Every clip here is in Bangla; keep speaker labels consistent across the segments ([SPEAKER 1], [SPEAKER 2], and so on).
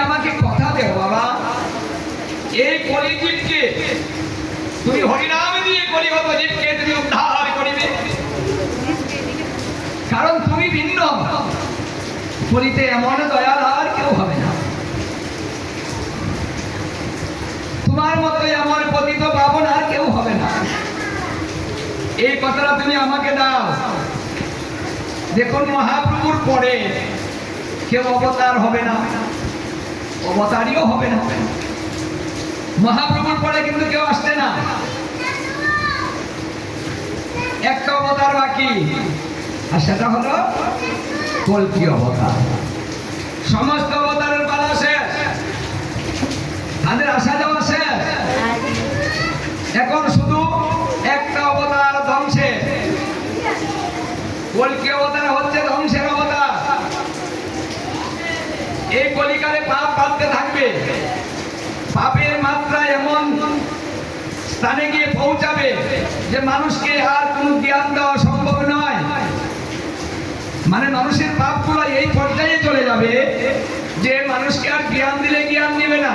[SPEAKER 1] আমাকে কথা দেও বাবা, এই কলিজীবকে তুমি হরিনাম দিয়ে কলিগত জীবকে তুমি উদ্ধার করিবে, কারণ তুমি ভিন্ন। কলিতে এমন দয়াল আর কেউ হবে না, তোমার মতো এমন পতিত পাবন আর কেউ হবে না। এই কথাটা তুমি আমাকে দাও। দেখুন, মহাপ্রভুর পরে কেউ অবতার হবে না, অবতারীও হবে না। মহাপ্রভুর পরে কিন্তু কেউ আসছে না, একটা অবতার বাকি, আর সেটা হলো কল্কি অবতার। সমস্ত অবতারের পালা শেষ, তাদের আসা যাওয়া শেষ। এখন শুধু একটা অবতার ধ্বংসের, কল্কি অবতার হচ্ছে ধ্বংসের অবতার। এই কলিকালে পাপ বাড়তে থাকবে, পাপের মাত্রা এমন স্থানে গিয়ে পৌঁছাবে যে মানুষকে আর কোনো জ্ঞান দেওয়া সম্ভব নয়। মানে মানুষের পাপগুলো এই পর্যায়ে চলে যাবে যে মানুষকে আর জ্ঞান দিলে জ্ঞান দিবে না,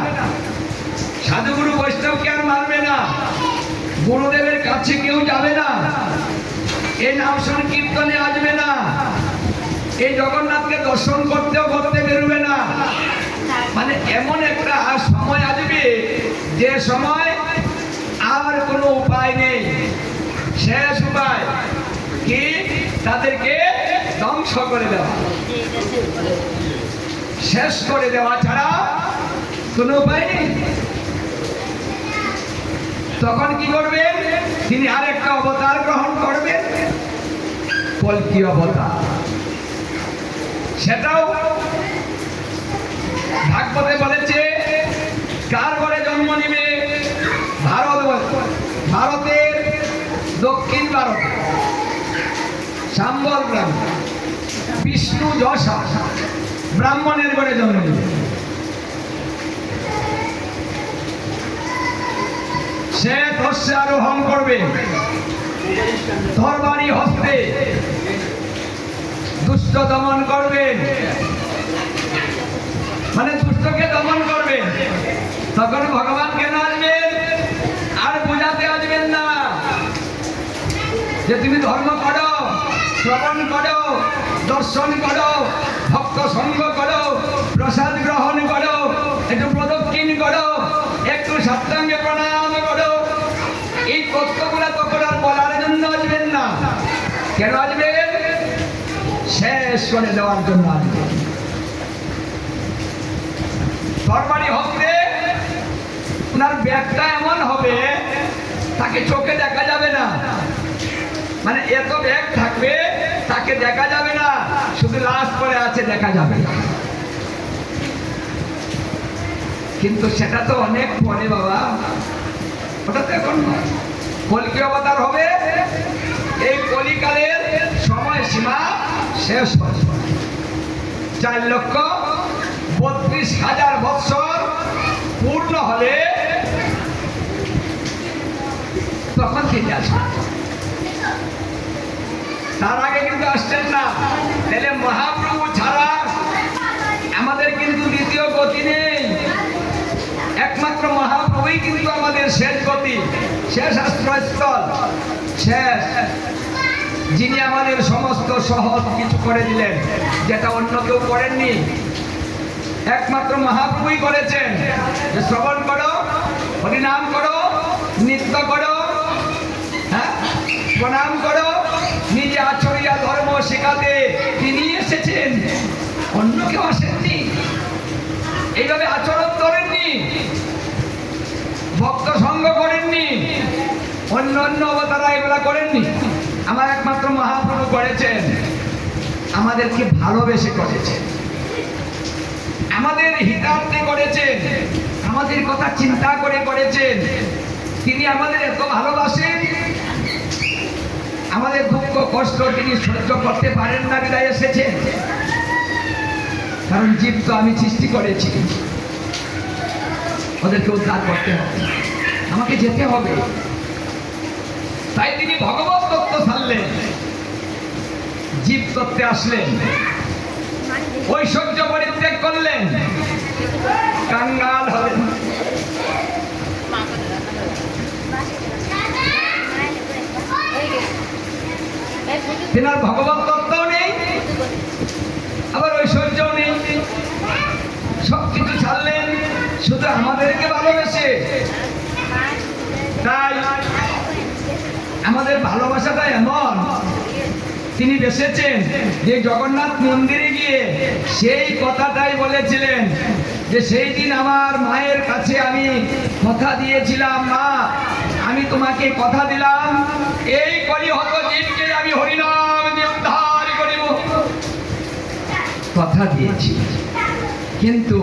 [SPEAKER 1] সাধুগুরু বৈষ্ণবকে আর মানবে না, গুরুদেবের কাছে কেউ যাবে না, এই নাম সংকীর্তনে আসবে না, এই জগন্নাথকে দর্শন করতেও করতে বেরোবে না। মানে এমন একটা সময় আসবে যে সময় আর কোনো উপায় নেই, শেষ উপায় কি তাদেরকে ধ্বংস করে দেওয়া, শেষ করে দেওয়া ছাড়া কোনো উপায় নেই। তখন কি করবেন? তিনি আরেকটা অবতার গ্রহণ করবেন, কল্কি অবতার। সেটাও ভাগবতে বলেছে কার ঘরে জন্ম নিবে? ভারতের দক্ষিণ ভারতে সাম্বল গ্রাম বিষ্ণু যশা ব্রাহ্মণের ঘরে জন্ম নিবে। সে ধস্যে আরোহণ করবে, তরবারি হস্তে দুষ্ট দমন করবেন, মানে দুষ্টকে দমন করবেন। তখন ভগবান কেন আসবেন? আর বোঝাতে আসবেন না যে তুমি ধর্ম করো, শ্রবণ করো, দর্শন করো, ভক্ত সঙ্গ করো, প্রসাদ গ্রহণ করো, একটু প্রদক্ষিণ করো, একটু সাষ্টাঙ্গে প্রণাম করো। এই তথ্যগুলো তখন আর বলার জন্য আসবেন না। কেন আসবেন? শেষ করে দেওয়ার জন্য আসবেন। তরবারি হস্তে ওনার ব্যাগটা এমন হবে তাকে চোখে দেখা যাবে না, মানে এত ব্যাগ থাকবে তাকে দেখা যাবে না, শুধু লাশ পরে আছে দেখা যাবে। কিন্তু সেটা তো অনেক পরে বাবা, ওটা তো এখন নয়। কল্কি অবতার হবে, এই কলিকালের সময় সীমা শেষ হয়। 4,32,000 বৎসর পূর্ণ হলে তখন তিনি আসবেন, তার আগে কিন্তু আসছেন না। তাহলে মহাপ্রভু ছাড়া আমাদের কিন্তু দ্বিতীয় গতি নেই, একমাত্র মহাপ্রভুই কিন্তু আমাদের শেষ গতি, শেষ আশ্রয়স্থল, শেষ, যিনি আমাদের সমস্ত সহজ কিছু করে দিলেন, যেটা অন্য কেউ করেননি। একমাত্র মহাপ্রভুই করেছেন যে শ্রবণ করো, হরিনাম করো, নৃত্য করো, হ্যাঁ, প্রণাম করো, নিজে আচরিয়া ধর্ম শেখাতে তিনি এসেছেন, অন্য কেউ আসেননি। এইভাবে আচরণ করেননি, ভক্ত সঙ্গ করেননি, অন্য অন্য অবতারা এগুলা করেননি। আমার একমাত্র মহাপ্রভু করেছেন, আমাদেরকে ভালোবেসে করেছেন, আমাদের হিতার্থে করেছেন, আমাদের কথা চিন্তা করে করেছেন। তিনি আমাদের এত ভালোবাসেন, আমাদের দুঃখ কষ্ট তিনি সহ্য করতে পারেন না বিদায় এসেছেন। কারণ জীব তো আমি সৃষ্টি করেছি, ওদেরকে উদ্ধার করতে হবে, আমাকে যেতে হবে। তাই তিনি ভগবত তত্ত্ব ছাড়লেন, জীব তত্ত্বে আসলেন, ঐশ্বর্য পরিত্যাগ করলেন, তেনার ভগবত তত্ত্বও নেই, আবার ঐশ্বর্যও নেই, সবকিছু ছাড়লেন শুধু আমাদেরকে ভালোবেসে। তাই আমাদের ভালোবাসাটা এমন, তিনি বেসেছেন যে জগন্নাথ মন্দিরে গিয়ে সেই কথাটাই বলেছিলেন যে সেই দিন আমার মায়ের কাছে আমি কথা দিয়েছিলাম, মা আমি তোমাকে কথা দিলাম এই কলিহত জীবকে আমি হরিনাম দিয়ে উদ্ধার করিব। কথা দিয়েছি, কিন্তু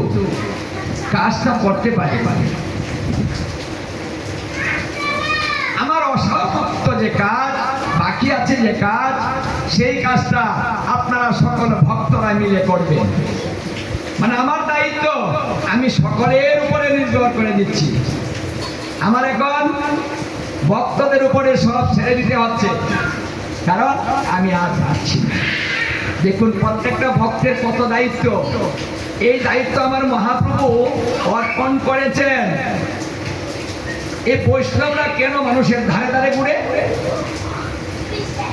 [SPEAKER 1] কাজটা করতে পারি। আমার অসমাপ্ত যে কাজ বাকি আছে, যে কাজ, সেই কাজটা আপনারা সকল ভক্তরা মিলে করবেন। মানে আমার দায়িত্ব আমি সকলের উপরে নির্ভর করে দিচ্ছি। আমার এখন ভক্তদের উপরে সব ছেড়ে দিতে হচ্ছে, কারণ আমি আর পারছি না। দেখুন প্রত্যেকটা ভক্তের কত দায়িত্ব, এই দায়িত্ব আমার মহাপ্রভু অর্পণ করেছেন। এই বৈষ্ণবরা কেন মানুষের ধারে ধারে ঘুরে?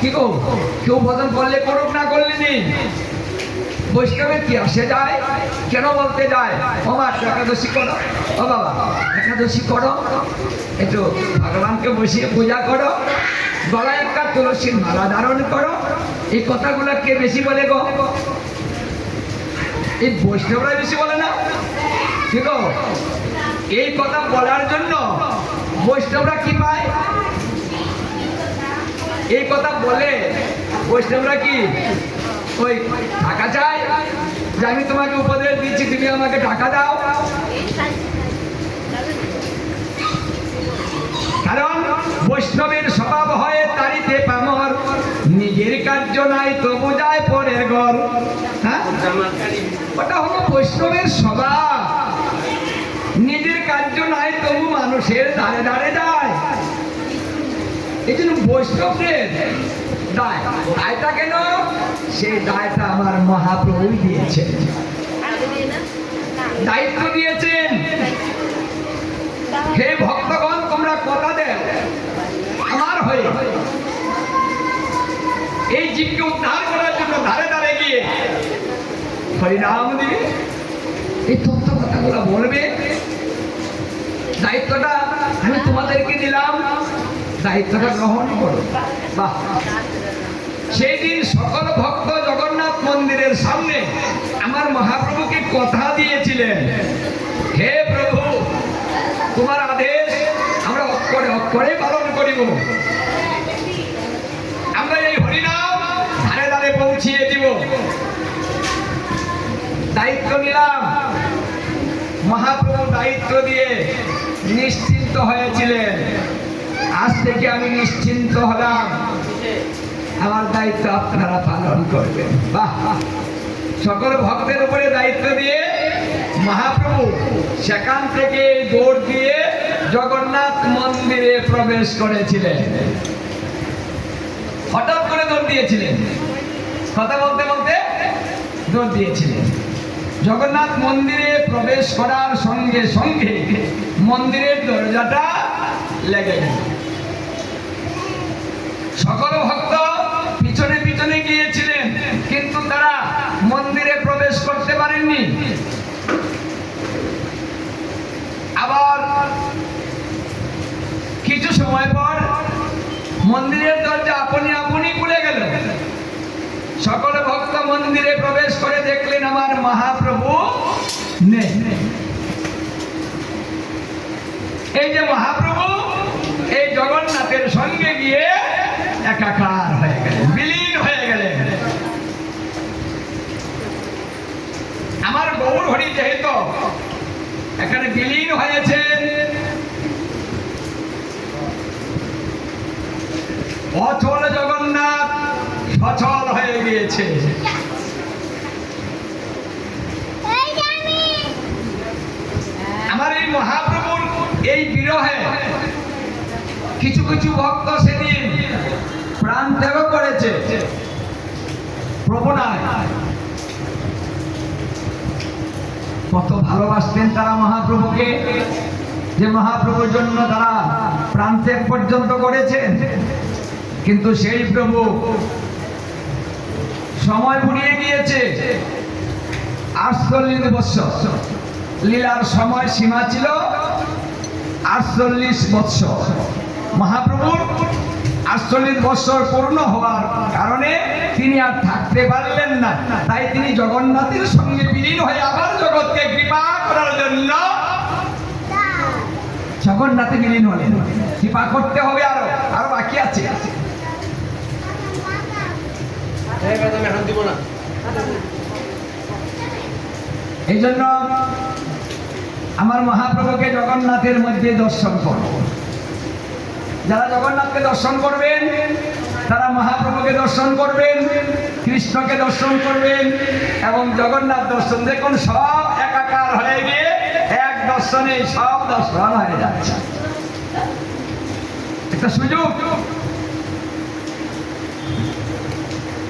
[SPEAKER 1] কি গো, কেউ ভজন করলে করুক, না করলে নেই, বৈষ্ণবের কি আসে যায়? কেন বলতে যায় ও মা একাদশী করো, ও বাবা একাদশী করো, একটু ভগবানকে বসিয়ে পূজা করো, গলায় একটা তুলসীর মালা ধারণ করো। এই কথাগুলো কে বেশি বলে গো? এই বৈষ্ণবরা বেশি বলে না? ঠিক, এই কথা বলার জন্য বৈষ্ণবরা কি পায়? এই কথা বলে বৈষ্ণবরা কি ওই টাকা চায় যে আমি তোমাকে উপদেশ দিচ্ছি, তুমি আমাকে টাকা দাও? কারণ বৈষ্ণবের স্বভাব হয় তারিতে পামর, নিজের কার্য নাই তবু যায় পরের ঘর। হ্যাঁ, ওটা হলো বৈষ্ণবের স্বভাব। নিজের কার্য নাই তবু মানুষের ধারে ধারে যায়। এই জন্য বৈষ্ণবদের দায়, দায়টা কেন? সেই দায়টা আমার মহাপ্রভুই দিয়েছেন, দায়িত্ব দিয়েছেন। হে ভক্তগণ, তোমরা কথা দেন আমার হয়ে এই জীবকে উদ্ধার করার জন্য ধারে ধারে গিয়ে হরিনাম দিবে, এই তত্ত্ব কথাগুলো বলবে। দায়িত্বটা আমি তোমাদেরকে দিলাম, দায়িত্বটা গ্রহণ করো। বাহ! সেই দিন সকল ভক্ত জগন্নাথ মন্দিরের সামনে আমার মহাপ্রভুকে কথা দিয়েছিলেন, হে প্রভু তোমার আদেশ আমরা অক্ষরে অক্ষরে পালন করিব, আমরা এই হরিনাম ধারে ধারে পৌঁছিয়ে দিব। দায়িত্ব নিলাম, মহাপ্রভু দায়িত্ব দিয়ে নিশ্চিন্ত হয়েছিলেন। আজ থেকে আমি নিশ্চিন্ত হলাম, আমার দায়িত্ব আপনারা পালন করবেন। বাহ! সকল ভক্তের উপরে দায়িত্ব দিয়ে মহাপ্রভু সেখান থেকে দৌড় দিয়ে জগন্নাথ মন্দিরে প্রবেশ করেছিলেন। হঠাৎ করে দৌড় দিয়েছিলেন, কথা বলতে বলতে দৌড় দিয়েছিলেন। জগন্নাথ মন্দিরে প্রবেশ করার সঙ্গে সঙ্গে মন্দিরের দরজাটা লেগে গেল। সকল ভক্ত পিছনে পিছনে গিয়েছিলেন, কিন্তু তারা মন্দিরে প্রবেশ করতে পারেননি। আবার কিছু সময় পর মন্দিরের দরজা আপনি আপনি খুলে গেল। সকল ভক্ত মন্দিরে প্রবেশ করে দেখলেন আমার মহাপ্রভু নেই। এই যে মহাপ্রভু এই জগন্নাথের সঙ্গে গিয়ে একাকার হয়ে গেলেন, বিলীন হয়ে গেলেন। আমার গৌর হরি যেহেতু এখানে বিলীন হয়েছেন, অচল জগন্নাথ সচল হয়ে গিয়েছে। আমার এই মহাপ্রভুর এই বিরহে কিছু কিছু ভক্ত সেদিন প্রাণ ত্যাগ করেছে। প্রভু নাই, কত ভালোবাসতেন তারা মহাপ্রভুকে, যে মহাপ্রভুর জন্য তারা প্রাণ ত্যাগ পর্যন্ত করেছেন। কিন্তু সেই প্রভু সময় ফুরিয়ে গিয়েছে 48 বৎসর। লীলার সময় সীমা ছিল 48 বৎসর। মহাপ্রভুর 48 বৎসর পূর্ণ হওয়ার কারণে তিনি আর থাকতে পারলেন না, তাই তিনি জগন্নাথের সঙ্গে বিলীন হয়ে আবার জগৎকে কৃপা করার জন্য জগন্নাথে বিলীন হলেন। কৃপা করতে হবে, আরো বাকি আছে। এই জন্য আমার মহাপ্রভুকে জগন্নাথের মধ্যে দর্শন করব। যারা জগন্নাথকে দর্শন করবেন তারা মহাপ্রভুকে দর্শন করবেন, কৃষ্ণকে দর্শন করবেন এবং জগন্নাথ দর্শন দেখুন সব একাকার হয়ে গিয়ে এক দর্শনে সব দর্শন হয়ে যাচ্ছে। একটা সুযোগ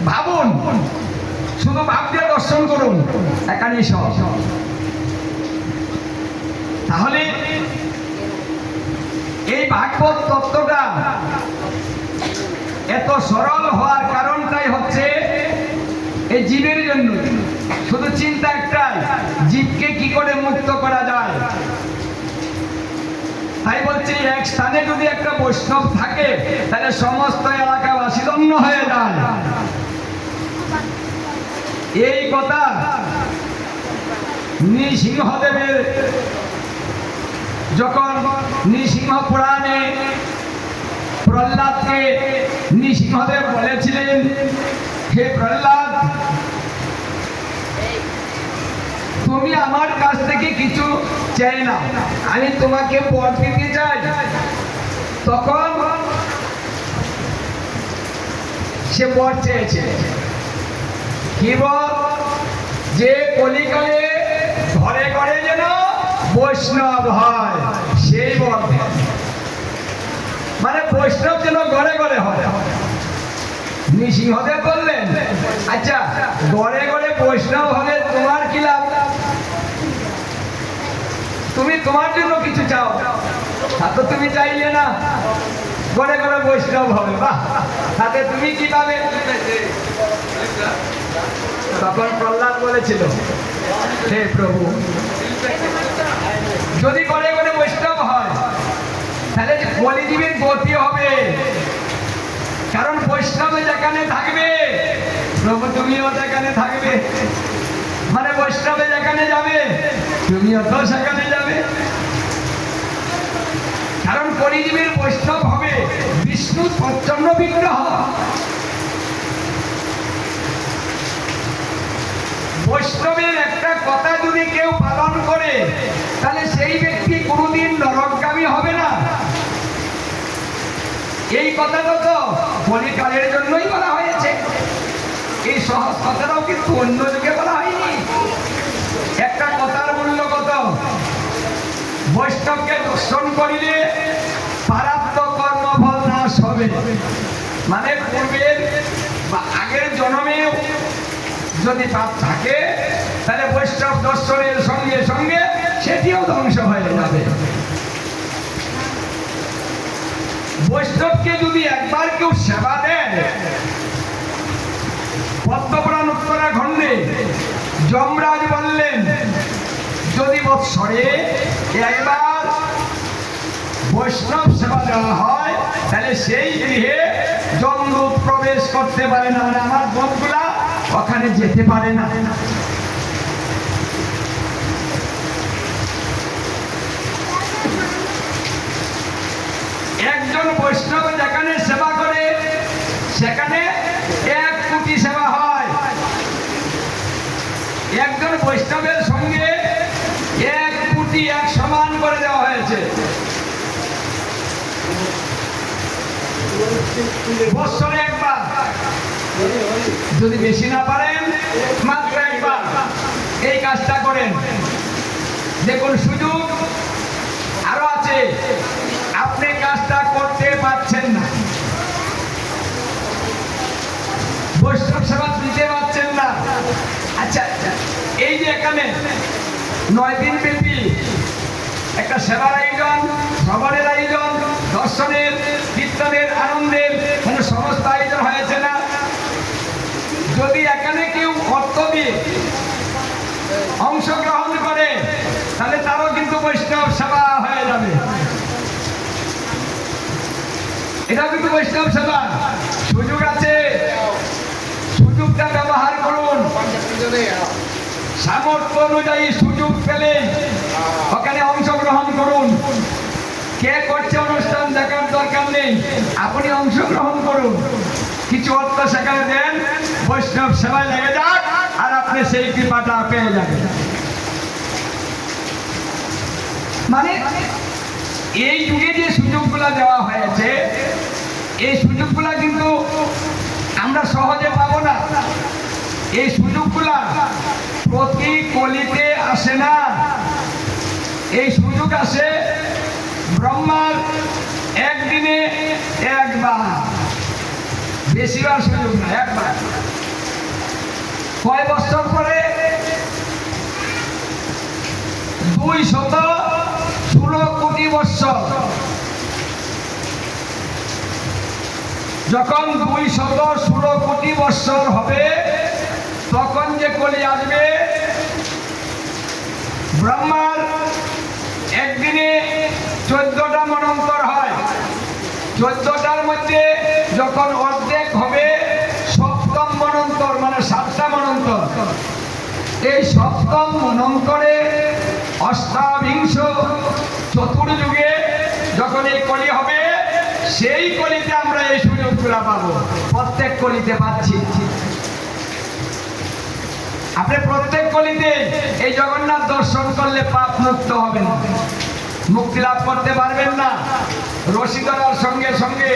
[SPEAKER 1] ভাবুন, শুধু ভাবতে দর্শন করুন, এখানেই সব। তাহলে এই ভাগবত তত্ত্বটা এত সরল হওয়ার কারণটাই হচ্ছে এই জীবের জন্য। শুধু চিন্তা একটাই, জীবকে কি করে মুক্ত করা যায়। তাই বলছি এক স্থানে যদি একটা বৈষ্ণব থাকে তাহলে সমস্ত এলাকাবাসী ধন্য হয়ে যায়। এই কথা নৃসিংহদেবের যখন নৃসিংহ পুরাণে প্রহ্লাদকে নৃসিংহদেব বলেছিলেন, হে প্রহ্লাদ, তুমি আমার কাছ থেকে কিছু চাই না, আমি তোমাকে বর দিতে চাই। তখন সে বর চেয়েছে কি বল, যে কলিকালে ঘরে ঘরে যেন বৈষ্ণব হয় সেই বর। মানে বৈষ্ণব যেন ঘরে ঘরে হয়। নৃসিংহদেব বললেন, আচ্ছা ঘরে ঘরে বৈষ্ণব হলে তোমার কি লাভ? তুমি তোমার জন্য কিছু চাও, তা তো তুমি চাইলে না ঘরে ঘরে বৈষ্ণব হবে, বাহ, তাতে তুমি কি পাবে? তখন প্রহ্লাদ বলেছিল, হে প্রভু, যদি ঘরে ঘরে বৈষ্ণব হয় তাহলে কলিজীবের গতি হবে। কারণ বৈষ্ণবে যেখানে থাকবে প্রভু তুমিও সেখানে থাকবে, মানে বৈষ্ণবে যেখানে যাবে তুমিও তো সেখানে যাবে। কারণ কলিজীবের বৈষ্ণব হবে বিষ্ণু প্রচন্ড বিগ্রহ। বৈষ্ণবের একটা কথা যদি কেউ পালন করে তাহলে সেই ব্যক্তি কোনোদিন নরকগামী হবে না। এই কথাটা তো কলিকালের জন্যই বলা হয়েছে। এই সহজ কথাটাও কিন্তু অন্য যুগে বলা হয়নি। একটা কথার মূল্য কত? বৈষ্ণবকে দর্শন করিলে পারাপ্ত কর্মফল নাশ হবে। মানে পূর্বের বা আগের জন্মেও যদি পাপ থাকে তাহলে বৈষ্ণব দর্শনের সঙ্গে সঙ্গে সেটিও ধ্বংস হয়ে যাবে। বৈষ্ণবকে যদি একবার কেউ সেবা দেয়, পদ্মপুরাণ উত্তরাখণ্ডে যমরাজ বললেন, যদি বৎসরে একবার বৈষ্ণব সেবা দেওয়া হয় তাহলে সেই গৃহে যমদূত প্রবেশ করতে পারে না, মানে আমার দূতগুলা ওখানে যেতে পারে না। একজন বৈষ্ণব যেখানে সেবা করে সেখানে 1 কোটি সেবা হয়। একজন বৈষ্ণবের সঙ্গে 1 কোটি এক সমান করে দেওয়া হয়েছে। বৎসরে একবার, যদি বেশি না পারেন মাত্র একবার এই কাজটা করেন। দেখুন সুযোগ আরো আছে, আপনি কাজটা করতে পারছেন না, বৈষ্ণব সেবা দিতে পারছেন না। আচ্ছা, এই যে এখানে 9 দিন ব্যাপী একটা সেবার আয়োজন, শ্রবণের আয়োজন, দর্শনের, কীর্তনের, আনন্দের সমস্ত আয়োজন হয়েছে না? যদি এখানে অর্থ দিয়ে অংশগ্রহণ করে, তাহলে তারও কিন্তু বৈষ্ণব সেবা হয়ে যাবে। এটাও কিন্তু বৈষ্ণব সেবা। সুযোগ আছে, সুযোগটা ব্যবহার করুন। সামর্থ্য অনুযায়ী সুযোগ পেলে ওখানে অংশগ্রহণ করুন। কে করছে অনুষ্ঠান দেখার দরকার নেই, আপনি অংশগ্রহণ করুন, কিছু অর্থ সেখানে দেন, বৈষ্ণব সেবায় লেগে যান, আর আপনি সেই কৃপাটা পেয়ে যাবেন। মানে এই যুগে যে সুযোগগুলা দেওয়া হয়েছে, এই সুযোগগুলা কিন্তু আমরা সহজে পাবো না। এই সুযোগগুলা প্রতি কলিতে আসে না। এই সুযোগ আসে ব্রহ্মার একদিনে একবার, বেশিবার সুযোগ না, একবার। কয় বছর পরে? 216 কোটি বৎসর। যখন 216 কোটি বৎসর হবে, তখন যে কলি আসবে, ব্রহ্মার একদিনে 14টা মন্বন্তর হয়। 14টার মধ্যে যখন অর্ধেক হবে, সপ্তম মন্বন্তর, মানে 7টা মন্বন্তর। এই সপ্তম মন্বন্তরে অষ্টাবিংশ চতুর্যুগে যখন এই কলি হবে, সেই কলিতে আমরা এই সুযোগগুলা পাবো। প্রত্যেক কলিতে পাচ্ছি। আপনি প্রত্যেক কলিতে এই জগন্নাথ দর্শন করলে পাপ মুক্ত হবেন, মুক্তি লাভ করতে পারবেন না। রশি ধরার সঙ্গে সঙ্গে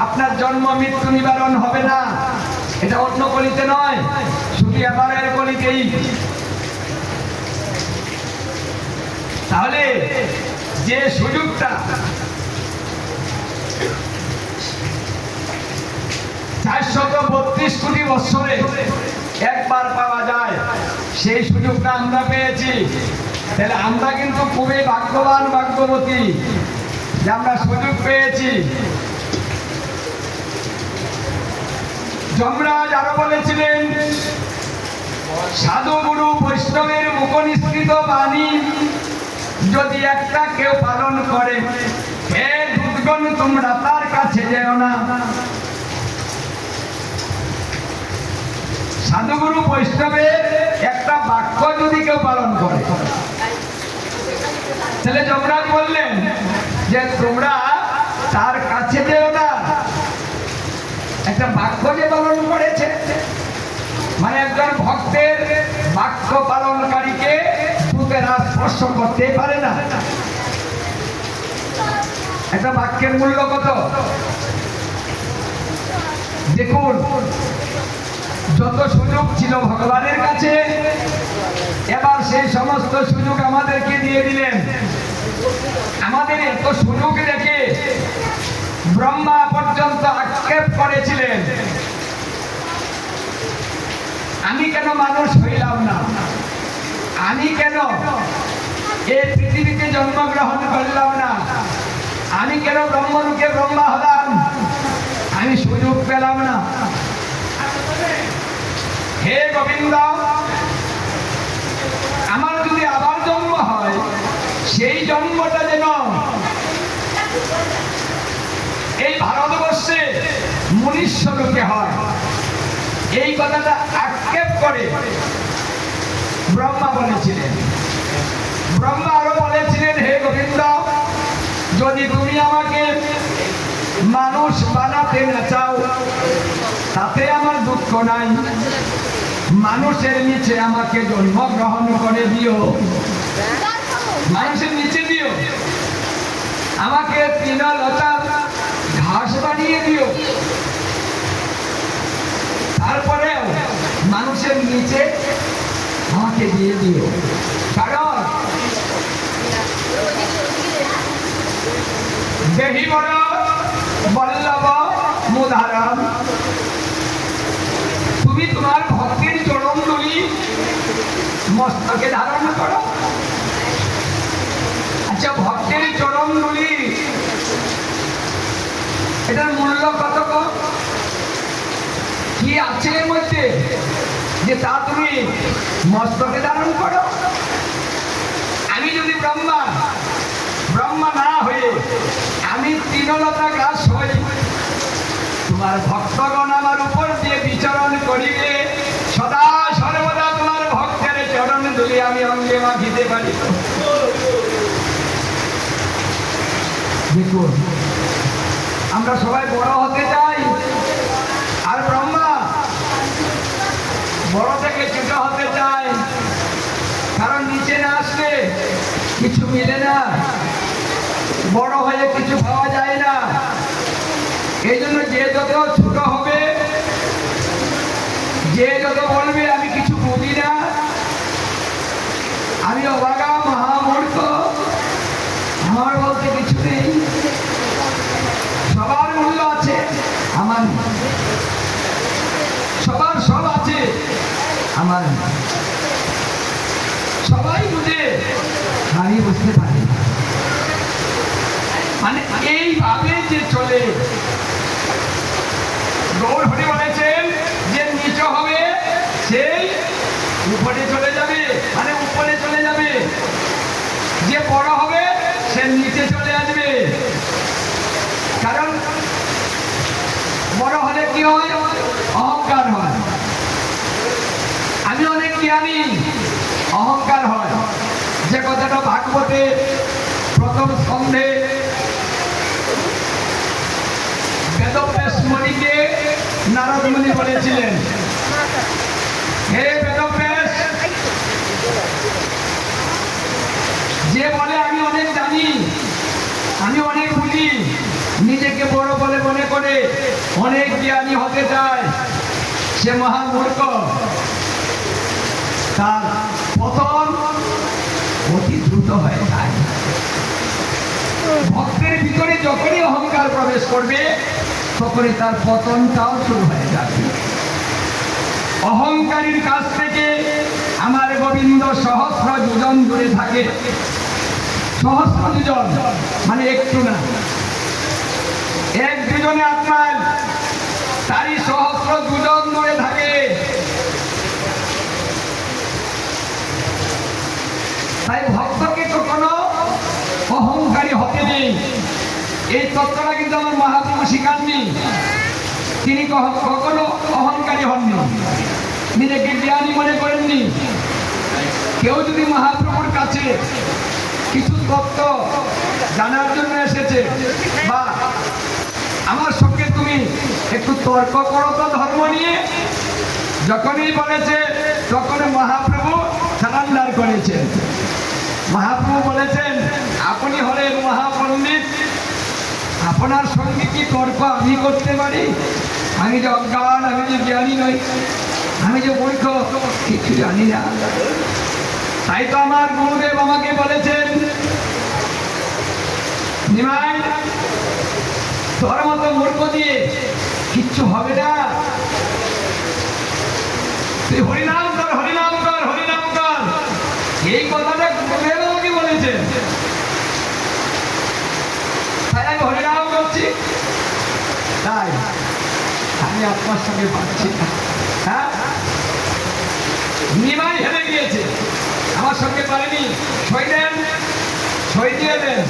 [SPEAKER 1] আপনার জন্ম মৃত্যু নিবারণ হবে না। এটা অন্য কলিতে নয়, শুধু এবারের কলিতেই। তাহলে যে সুযোগটা 432 কোটি বৎসরে একবার পাওয়া যায়, সেই সুযোগটা আমরা পেয়েছি। তাহলে আমরা কিন্তু খুবই ভাগ্যবান, ভাগ্যবতী যে আমরা সুযোগ পেয়েছি। যমরাজ আরো বলেছিলেন, সাধু গুরু বৈষ্ণবের মুখনিসৃত বাণী যদি একটা কেউ পালন করে, হে দুর্গণ তোমরা তার কাছে যেও না। সাধুগুরু বৈষ্ণবের একটা বাক্য যদি কেউ পালন করে, তাহলে যমরাজ বললেন যে তোমরা তার কাছে যেও না। একটা বাক্য যে পালন করেছে, মানে একজন ভক্তের বাক্য পালনকারীকে দূতেরা স্পর্শ করতে পারে না। একটা বাক্যের মূল্য কত দেখুন। যত সুযোগ ছিল ভগবানের কাছে, এবার সেই সমস্ত সুযোগ আমাদেরকে দিয়ে দিলেন। আমাদের এত সুযোগ রেখে ব্রহ্মা পর্যন্ত আক্ষেপ করেছিলেন, আমি কেন মানুষ হইলাম না, আমি কেন এই পৃথিবীতে জন্মগ্রহণ করলাম না, আমি কেন ব্রহ্মলোকে ব্রহ্মা হলাম, আমি সুযোগ পেলাম না। হে গোবিন্দ, আমার যদি আবার জন্ম হয়, সেই জন্মটা যেন এই ভারতবর্ষে মনুষ্য লোকে হয়, এই কথাটা আক্ষেপ করে ব্রহ্মা বলেছিলেন। ব্রহ্মা আরো বলেছিলেন, হে গোবিন্দ, যদি তুমি আমাকে মানুষ বানাতে না চাও, তাতে আমার দুঃখ নাই। মানুষের নিচে আমাকে জন্মগ্রহণ করে দিও, মানুষের নিচে দিও, আমাকে তৃণলতা ঘাস বানিয়ে দিও, তারপরেও মানুষের নিচে আমাকে দিয়ে দিও। কারণ দেহি বড় বল্লভ মুদারম, তুমি তোমার ভক্তির চরণ ধুলি মস্তকে ধারণ করো। আচ্ছা, ভক্তের চরণ ধুলি, এটার মূল্য কত? কি কি আছে এর মধ্যে যে তা তুমি মস্তকে ধারণ করো? আমি যদি ব্রহ্মা না হয়ে আমি তৃণলতা গাছ হই, তোমার ভক্তগণ আমার উপর দিয়ে বিচরণ করিবে, সদা সর্বদা তোমার ভক্তের চরণ ধুলি আমি অঙ্গে মাখিতে পারি। দেখুন, আমরা সবাই বড় হতে চাই, আর ব্রহ্মা বড় থেকে ছোট হতে চায়, কারণ নিচে না আসলে কিছু মিলে না, বড় হয়ে কিছু পাওয়া যায় না। এই জন্য যে যত ছোট হবে, যে যত বলবে আমি কিছু বুঝি না, আমি অবাগা মহামূর্খ, আমার বলতে কিছু নেই, সবার মূল্য আছে, আমার সবার সব আছে, আমার সবাই বুঝে, আমি বুঝতে পারি না। মানে এইভাবে যে চলে, গৌর হরি বলেছেন যে নিচ হবে সেই উপরে চলে যাবে, মানে উপরে চলে যাবে, যে বড় হবে সে নিচে চলে আসবে। কারণ বড় হলে কি হয়? অহংকার হয়। আমি অনেক জ্ঞানী, অহংকার হয়। যে কথাটা ভাগবতে প্রথম স্কন্ধে বেদব্যাস মুনিকে নারদ মুনি বলেছিলেন, হে বেদব্যাস, যে বলে আমি অনেক জানি, আমি অনেক বুঝি, নিজেকে বড় বলে মনে করে অনেক জ্ঞানী হতে চায়, সে মহামূর্খ, তার পতন অতি দ্রুত হয়ে যায়। ভক্তের ভিতরে যখনই অহংকার প্রবেশ করবে তখনই তার পতনটাও শুরু হয়ে যাবে। অহংকারীর কাছ থেকে আমার গোবিন্দ সহস্র যোজন দূরে থাকে। সহস্র যোজন মানে একটু না, এক দুজনে আত্মায় তারই সহস্র যোজন দূরে থাকে। তাই ভক্তকে কখনো অহংকারী হতে নেই। এই তত্ত্বটা কিন্তু আমার মহাপ্রভু শিখাননি। তিনি কখনো অহংকারী হননি, নিজেকে জ্ঞানী মনে করেননি। কেউ যদি মহাপ্রভুর কাছে কিছু তত্ত্ব জানার জন্য এসেছে, বা আমার সঙ্গে তুমি একটু তর্ক করো তো ধর্ম নিয়ে, যখনই বলেছে তখন মহাপ্রভু সারেন্ডার করেছেন। মহাপ্রভু বলেছেন, আপনি হলেন মহাপণ্ডিত, আপনার সঙ্গে কি তর্ক আমি করতে পারি? আমি যে অজ্ঞান, আমি যে জ্ঞানী নই, আমি যে মূর্খ, কিছু জানি না। তাই তো আমার গুরুদেব আমাকে বলেছেন, নিমাই, তোর মতো মূর্খ দিয়ে কিচ্ছু হবে না, তুই হরিনাম কর, হরিনাম কর, হরিনাম কর। এই কথাটা গুরুদেব আমাকে বলেছেন, তাই আমি হরিনাম করছি। তাই আমি আপনার সঙ্গে পাচ্ছি না। হ্যাঁ, নিমাই হেরে গিয়েছে, আমার সঙ্গে পারেনি। সই দেন, সই দিয়ে দেন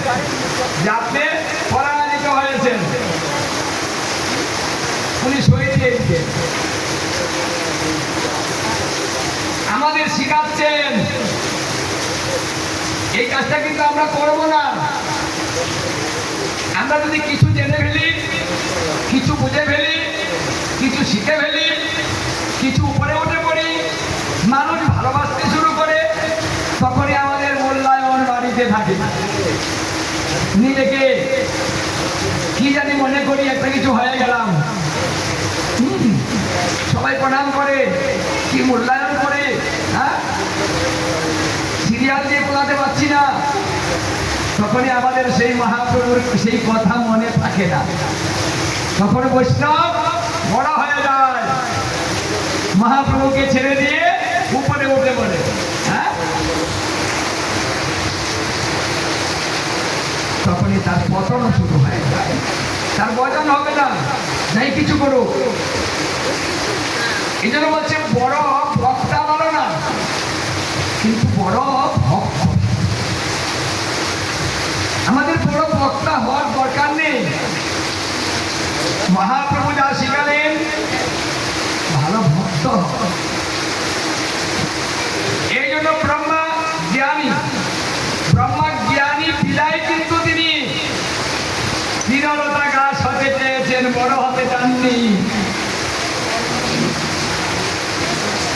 [SPEAKER 1] যে আপনি পরাজিত হয়েছেন। উনি সই দিয়ে দিতেন। আমাদের শিখাচ্ছেন এই কাজটা কিন্তু আমরা করব না। আমরা যদি কিছু জেনে ফেলি, কিছু বুঝে ফেলি, কিছু শিখে ফেলি, কিছু উপরে উঠে পড়ি, মানুষ ভালোবাসতে শুরু করে, তখনই আমাদের মূল্যায়ন বাড়িতে থাকে। নিজেকে কি জানি মনে করি একটা কিছু হয়ে গেলাম, সবাই প্রণাম করে, কি মূল্যায়ন করে, হ্যাঁ, সিরিয়াল দিয়ে কোলাতে পারছি না, তখনই আমাদের সেই মহাপ্রভুর সেই কথা মনে থাকে না। তখন বৈষ্ণব বড় হয়ে যায়, মহাপ্রভুকে ছেড়ে দিয়ে উপরে উঠে পড়ে। হ্যাঁ, তখনই তার পতন শুরু হয়ে যায়, তার বচন হবে না, যাই কিছু করুক। এই জন্য বলছে বড় বক্তা বলো না, কিন্তু বড় ভক্ত। আমাদের বড় বক্তা হওয়ার দরকার নেই। মহাপ্রভু যা শিখালেন, ভালো ভক্ত। এই জন্য ব্রহ্মা জ্ঞানী, ব্রহ্মা জ্ঞানী বিলাই কিন্তু তিনি তৃণলতা গাছ হতে চেয়েছেন, বড় হতে চাননি।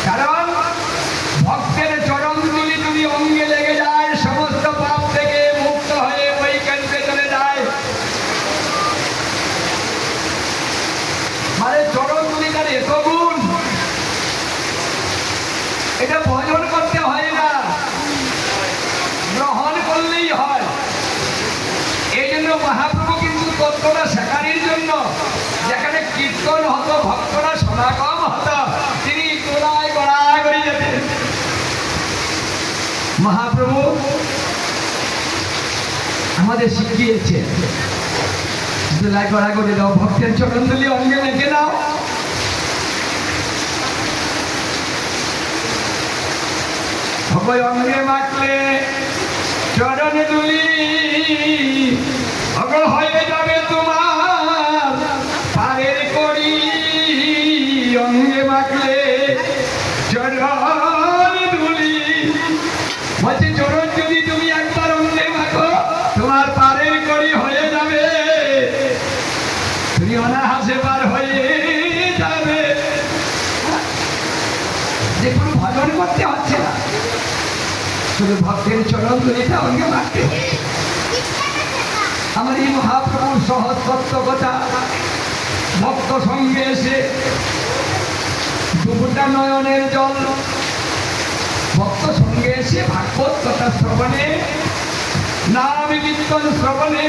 [SPEAKER 1] কারণ ভক্তের চরণ তুলি যদি অঙ্গে লেগে যায়, সমস্ত পাপ থেকে মুক্ত হয়ে বৈকুণ্ঠে চলে যায়। মানে চরণ তুলি তার এত গুণ, এটা ভজন করতে হয় না, গ্রহণ করলেই হয়। এই জন্য মহাপ্রভু কিন্তু তত্ত্বটা শেখানোর জন্য যেখানে কীর্তন হতো, ভক্তরা সমাগম হতো, তিনি গোড়ায় গোড়ায় করে যেতেন। মহাপ্রভু আমাদের শিখিয়েছে, গোড়ায় গোড়া করে দাও, ভক্তের চরণধুলি অঙ্গে মেখে দাও। সবাই অঙ্গে মাখলে চরণ ধুলি অগল হয়ে যাবে তোমার পারের করি। অঙ্গে মাখলে চরণ ধুলি, বলছে চরণ যদি তুমি একবার অঙ্গে মাখো, তোমার পারের করি হয়ে যাবে, তুমি অনাহাসে পার হয়ে যাবে। দেখুন, ভজন করতে হচ্ছে না, শুধু ভক্তের চরণ ধুলিটা অঙ্গে মাখতে। আমার এই মহাপ্রভুর সহজ তত্ত্ব কথা ভক্ত সঙ্গে এসে দুপুরটা নয়নের জল, ভক্ত সঙ্গে এসে ভাগবত কথা শ্রবণে, নাম কীর্তন শ্রবণে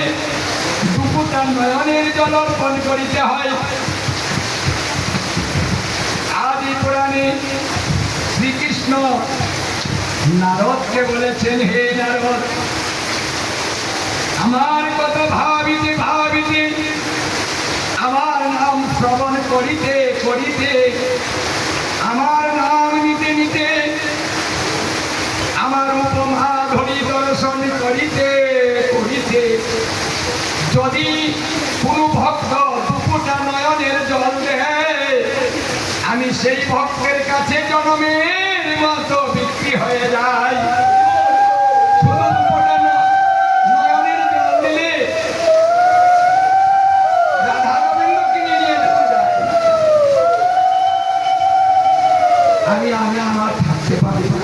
[SPEAKER 1] দুপুরটা নয়নের জল অর্পণ করিতে হয়। আদি পুরাণে শ্রীকৃষ্ণ নারদকে বলেছেন, হে নারদ, আমার কথা ভাবিতে ভাবিতে, আমার নাম শ্রবণ করিতে করিতে, আমার নাম নিতে নিতে, আমার উপমা ধরি দর্শন করিতে করিতে, যদি কোনো ভক্ত দুপুরটা নয়নের জল দেয়, আমি সেই ভক্তের কাছে জনমের মতো বিক্রি হয়ে যায়। শুধু দুপুরটা নয়নের জল দিলে রাধা গোবিন্দ কিনে নিয়ে যেতে যায়, আমি আমার থাকতে পারি না।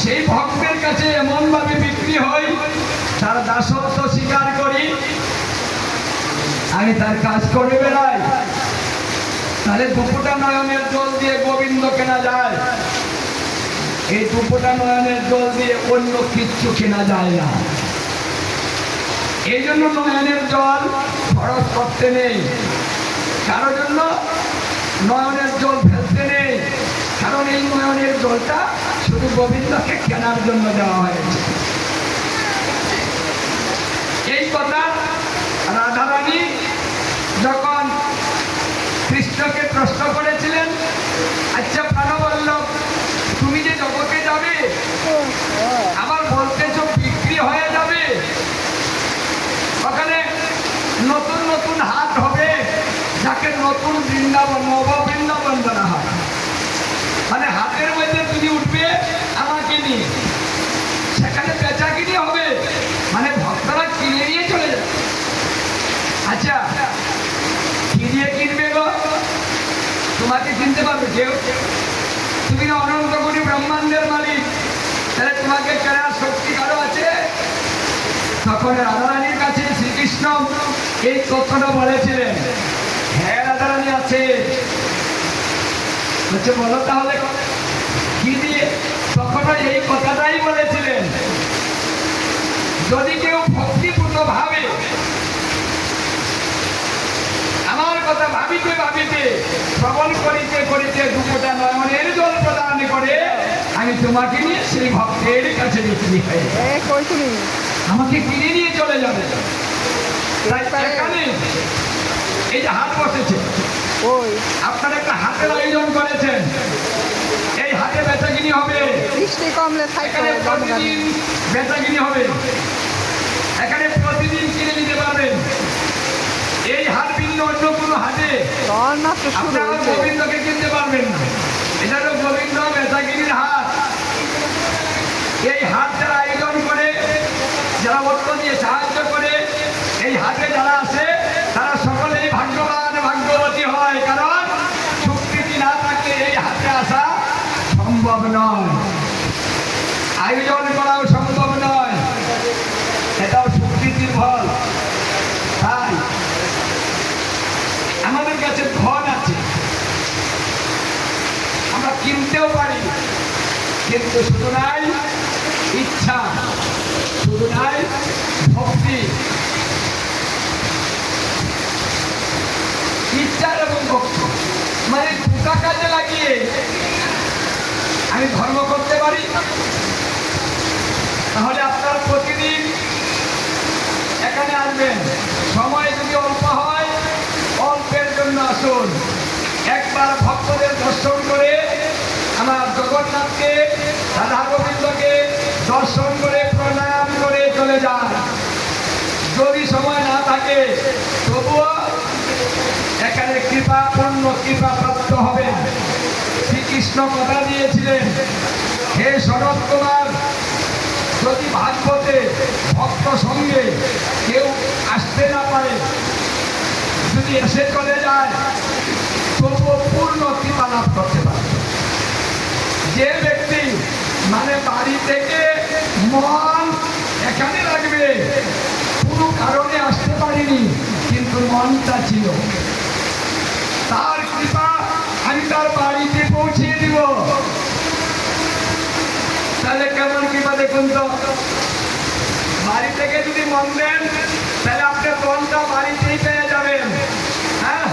[SPEAKER 1] সেই ভক্তের কাছে এমন ভাবে বিক্রি হই, তার দাসত্ব স্বীকার করি, আমি তার কাজ করে বেড়াই। তাহলে দুপুরটা নয়নের জল দিয়ে গোবিন্দ কেনা যায়, এই দুপুরটা নয়নের জল দিয়ে অন্য কিচ্ছু কেনা যায় না। এই জন্য নয়নের জল খরচ করতে নেই, কারোর জন্য নয়নের জল ফেলতে নেই, কারণ এই নয়নের জলটা শুধু গোবিন্দকে কেনার জন্য দেওয়া হয়েছে। এই কথা রাধারানী যখন কৃষ্ণকে প্রশ্ন করেছিলেন, আচ্ছা প্রাণবল্লভ, তুমি যে জগতে যাবে, আবার বলতেছ বিক্রি হয়ে যাবে, ওখানে নতুন নতুন হাট হবে, যাকে নতুন বৃন্দাবন, নব বৃন্দাবন বলা হয়। মানে হাতের মধ্যে তুমি উঠবে আমাকে নিয়ে, সেখানে বেচা কিনে হবে, মানে ভক্তরা কিনে নিয়ে চলে যাবে। আচ্ছা, কি দিয়ে কিনবে গো? তোমাকে কিনতে পারবে কেউ? তুমি না অনন্ত কোটি ব্রহ্মাণ্ডের মালিক, তাহলে তোমাকে কেনার শক্তি কারো আছে? তখন রাধারানীর কাছে শ্রীকৃষ্ণ এই তথ্যটা বলেছিলেন, হ্যাঁ রাধারানী আছে। বলছে বলো তাহলে কি দিয়ে? তখন এই কথাটাই বলেছিলেন, যদি কেউ ভক্তিপূর্ণ ভাবে আমার কথা ভাবিতে ভাবিতে, শ্রবণ করিতে করিতে দুপুরটা নয়নের জল প্রদান করে, আমি তোমাকে নিয়ে সেই ভক্তের কাছে বিক্রি হয়ে আমাকে কিনে নিয়ে চলে যাবে। তাই এখানে এই যে হাট বসেছে,
[SPEAKER 2] ওই
[SPEAKER 1] আপনারা একটা হাটের আয়োজন করেছেন, এই হাটে বেচাকিনি হবে,
[SPEAKER 2] বৃষ্টি কমলে
[SPEAKER 1] এখানে প্রতিদিন বেচাকিনি হবে, এখানে প্রতিদিন কিনে নিতে পারবেন। এই হাট ভিন্ন অন্য কোনো হাটে
[SPEAKER 2] মাত্র শুরু
[SPEAKER 1] আপনারা
[SPEAKER 2] হয়েছে।
[SPEAKER 1] গোবিন্দকে কিনতে পারবেন না। এটা হলো গোবিন্দ বেচাকিনির হাট। এই হাট যারা আয়োজন করে, যারা অর্থ দিয়ে সাহায্য করে, এই হাটে যারা আসে তারা সকলেই ভাগ্যবান ভাগ্যবতী হয়, কারণ স্বীকৃতি না থাকলে এই হাটে আসা সম্ভব নয়, আয়োজন করাও সম্ভব নয়, এটাও স্বীকৃতির ফল। তাই আমাদের কাছে ধন আছে, আমরা কিনতেও পারি, কিন্তু শুধু নাই ইচ্ছা, শুধু নাই ভক্তি। ইচ্ছা এবং ভক্তি মানে দুটা কাজে লাগিয়ে আমি ধর্ম করতে পারি, তাহলে আপনার প্রতিদিন এখানে আসবেন। সময় যদি অল্প হয়, অল্পের জন্য আসুন, একবার ভক্তদের দর্শন করে, আমার জগন্নাথকে রাধা গোবিন্দকে দর্শন করে প্রণাম করে চলে যান। যদি সময় না থাকে তবুও এখানে কৃপাপূর্ণ কৃপা প্রাপ্ত হবে। শ্রীকৃষ্ণ কথা দিয়েছিলেন, হে শরৎ কুমার, যদি ভাগবতে ভক্ত সঙ্গে কেউ আসতে না পারে, যদি এসে চলে যায়, তবুও পূর্ণ কৃপা লাভ করতে পারে। যে ব্যক্তি মানে বাড়ি থেকে মন এখানে লাগবে, কোনো কারণে আসতে পারিনি কিন্তু মনটা ছিল, তার কৃপা আমি তার বাড়িতে পৌঁছিয়ে দিব। তাহলে কেমন কৃপা দেখুন তো, বাড়ি থেকে যদি মন দেন তাহলে আপনার মনটা বাড়িতেই পেয়ে যাবেন। হ্যাঁ,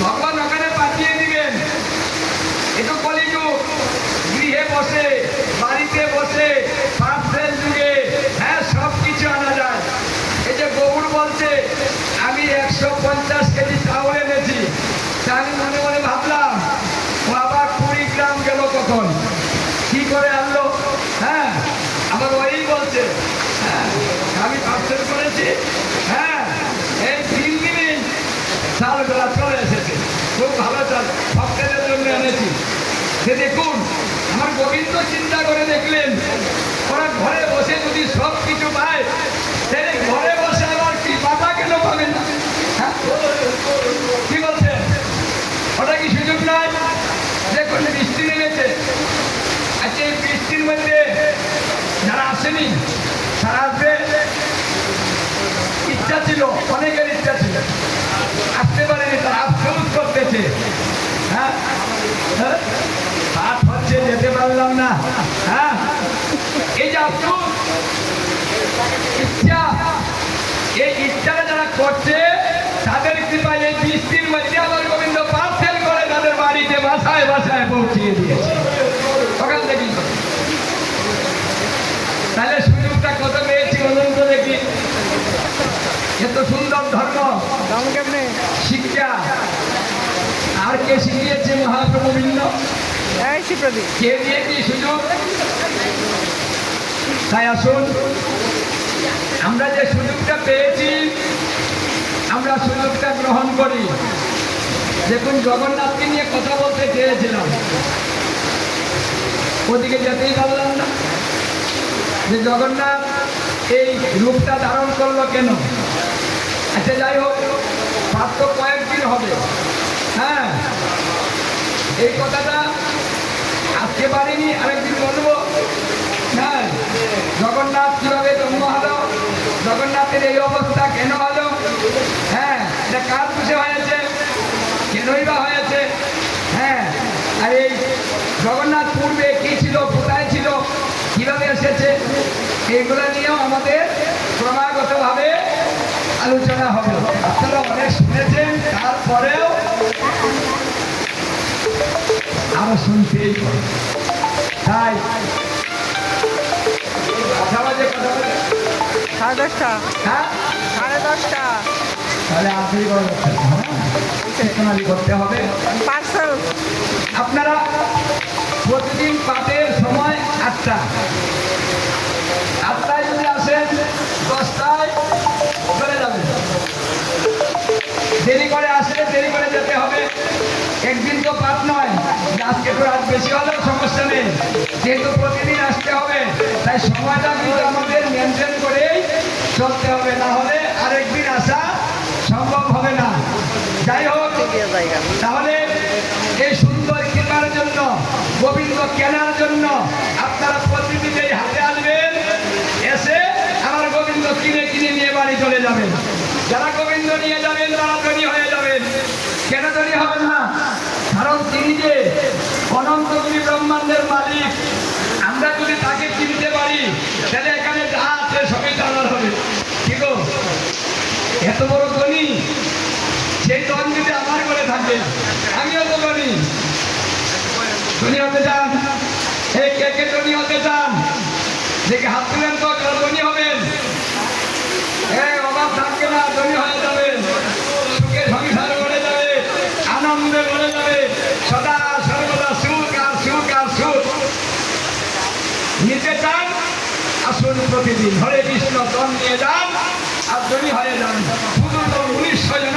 [SPEAKER 1] ভগবান ওখানে পাঠিয়ে দিবেন। এটা কলিযুগ, গৃহে বসে বাড়িতে বসে পার্সেল যুগে, হ্যাঁ, সব কিছু আনা যায়। এই যে গৌর বলছে আমি 150 কেজি চাউল এনেছি, তা আমি মনে মনে ভাবলাম ও আবার 20 গ্রাম গেল কখন, কি করে আনলো? হ্যাঁ, আমার ওই বলছে হ্যাঁ আমি পার্সেল করেছি, হ্যাঁ এই 3 দিনই চালগুলা চলে এসেছে, খুব ভালো চাল, ভক্তদের জন্য এনেছি। সে দেখুন আমার গোবিন্দ চিন্তা করে দেখলেন, ওরা ঘরে বসে যদি সব কিছু পায়, তাহলে ঘরে বসে আবার কৃপাটা কেন পাবে না? হ্যাঁ? কি বলছে, ওটা কি সুযোগ নয়? দেখুন বৃষ্টি নেমেছে, আচ্ছা এই বৃষ্টির মধ্যে যারা আসেনি তারা আসবে, ইচ্ছা ছিল, অনেকের ইচ্ছা ছিল, আসতে পারেনি, তারা আফসোস করতেছে। হ্যাঁ, হাত হচ্ছে যেতে পারলাম না। হ্যাঁ, এই যে আফসোস ইচ্ছা, এই ইচ্ছাটা যারা করছে তাদের কৃপায় এই বৃষ্টির মধ্যে আমার গোবিন্দ পার্সেল করে তাদের বাড়িতে বাসায় বাসায় পৌঁছিয়ে দিয়েছে। ওখান থেকে তাহলে সুযোগটা কত পেয়েছি বলুন তো দেখি। এত সুন্দর ধর্ম শিক্ষা আর কে শিখিয়েছে? মহাপ্রভু ভিন্ন, কে দিয়ে কি সুযোগ? তাই আসুন, আমরা যে সুযোগটা পেয়েছি আমরা সুযোগটা গ্রহণ করি। দেখুন জগন্নাথকে নিয়ে কথা বলতে চেয়েছিলাম, ওদিকে যেতেই পারলাম না, যে জগন্নাথ এই রূপটা ধারণ করলো কেন। আচ্ছা যাই হোক, মাত্র কয়েকদিন হবে। হ্যাঁ, এই কথাটা আজকে পারিনি, আরেকদিন বলবো। হ্যাঁ, জগন্নাথ কিভাবে জন্ম হলো, জগন্নাথের এই অবস্থা কেন হলো, হ্যাঁ এটা কার খুশি হয়েছে, কেনই বা হয়েছে। হ্যাঁ, আর এই জগন্নাথ পূর্বে কি ছিল, কোথায় ছিল, কিভাবে এসেছে, এইগুলো নিয়েও আমাদের ক্রমাগতভাবে আলোচনা হবে। আপনারা অনেক শুনেছেন, তারপরেও আরো শুনতেই হবে। তাই কথা বাজে, কথা বাজে
[SPEAKER 2] 10:30।
[SPEAKER 1] হ্যাঁ
[SPEAKER 2] 10:30।
[SPEAKER 1] তাহলে আপনি
[SPEAKER 2] আছে
[SPEAKER 1] প্রণালী করতে হবে।
[SPEAKER 2] পার্সেল।
[SPEAKER 1] আপনারা প্রতিদিন পাঠের সময় 8টা, 8টায় যদি আসেন 10টায় চলে যাবেন। দেরি করে আসলে দেরি করে যেতে হবে। একদিন তো পাঠ নয়, আজকে তো রাত বেশি হলেও সমস্যা নেই, যেহেতু প্রতিদিন আসতে হবে তাই সময়টা কিন্তু আমাদের মেনটেন করেই চলতে হবে, না হলে আরেকদিন আসা সম্ভব হবে না। যাই হোক, তাহলে এই সুন্দর কেনার জন্য, গোবিন্দ কেনার জন্য আপনারা প্রতিদিন এই হাতে আসবেন, এসে আমার গোবিন্দ কিনে কিনে নিয়ে বাড়ি চলে যাবেন। যারা গোবিন্দ নিয়ে যাবেন তারা ধনী হয়ে যাবেন। কেন ধনী হবেন না? কারণ তিনি যে অনন্ত কোটি ব্রহ্মাণ্ডের মালিক, আমরা যদি তাকে কিনতে পারি তাহলে এখানে যা আছে সবই জানার হবে। কি গো, এত বড় ধনী, সেই ধন যদি আমার করে থাকে, আমিও তো ধনী। ধনী হতে চান? এই কে কে ধনী হতে চান? দেখে হাত তুলেন তো, কারা ধনী হবেন? অভাব থাকবে না, ধনী হয়ে যাবে, সুখে সংসার গড়ে যাবে, আনন্দে গড়ে যাবে, সদা সর্বদা সুখ আর সুখ আর সুখ। নিতে চান? আসুন প্রতিদিন, হরে কৃষ্ণ ধন নিয়ে যান আর ধনী হয়ে যান। শুধু তো 1900 জন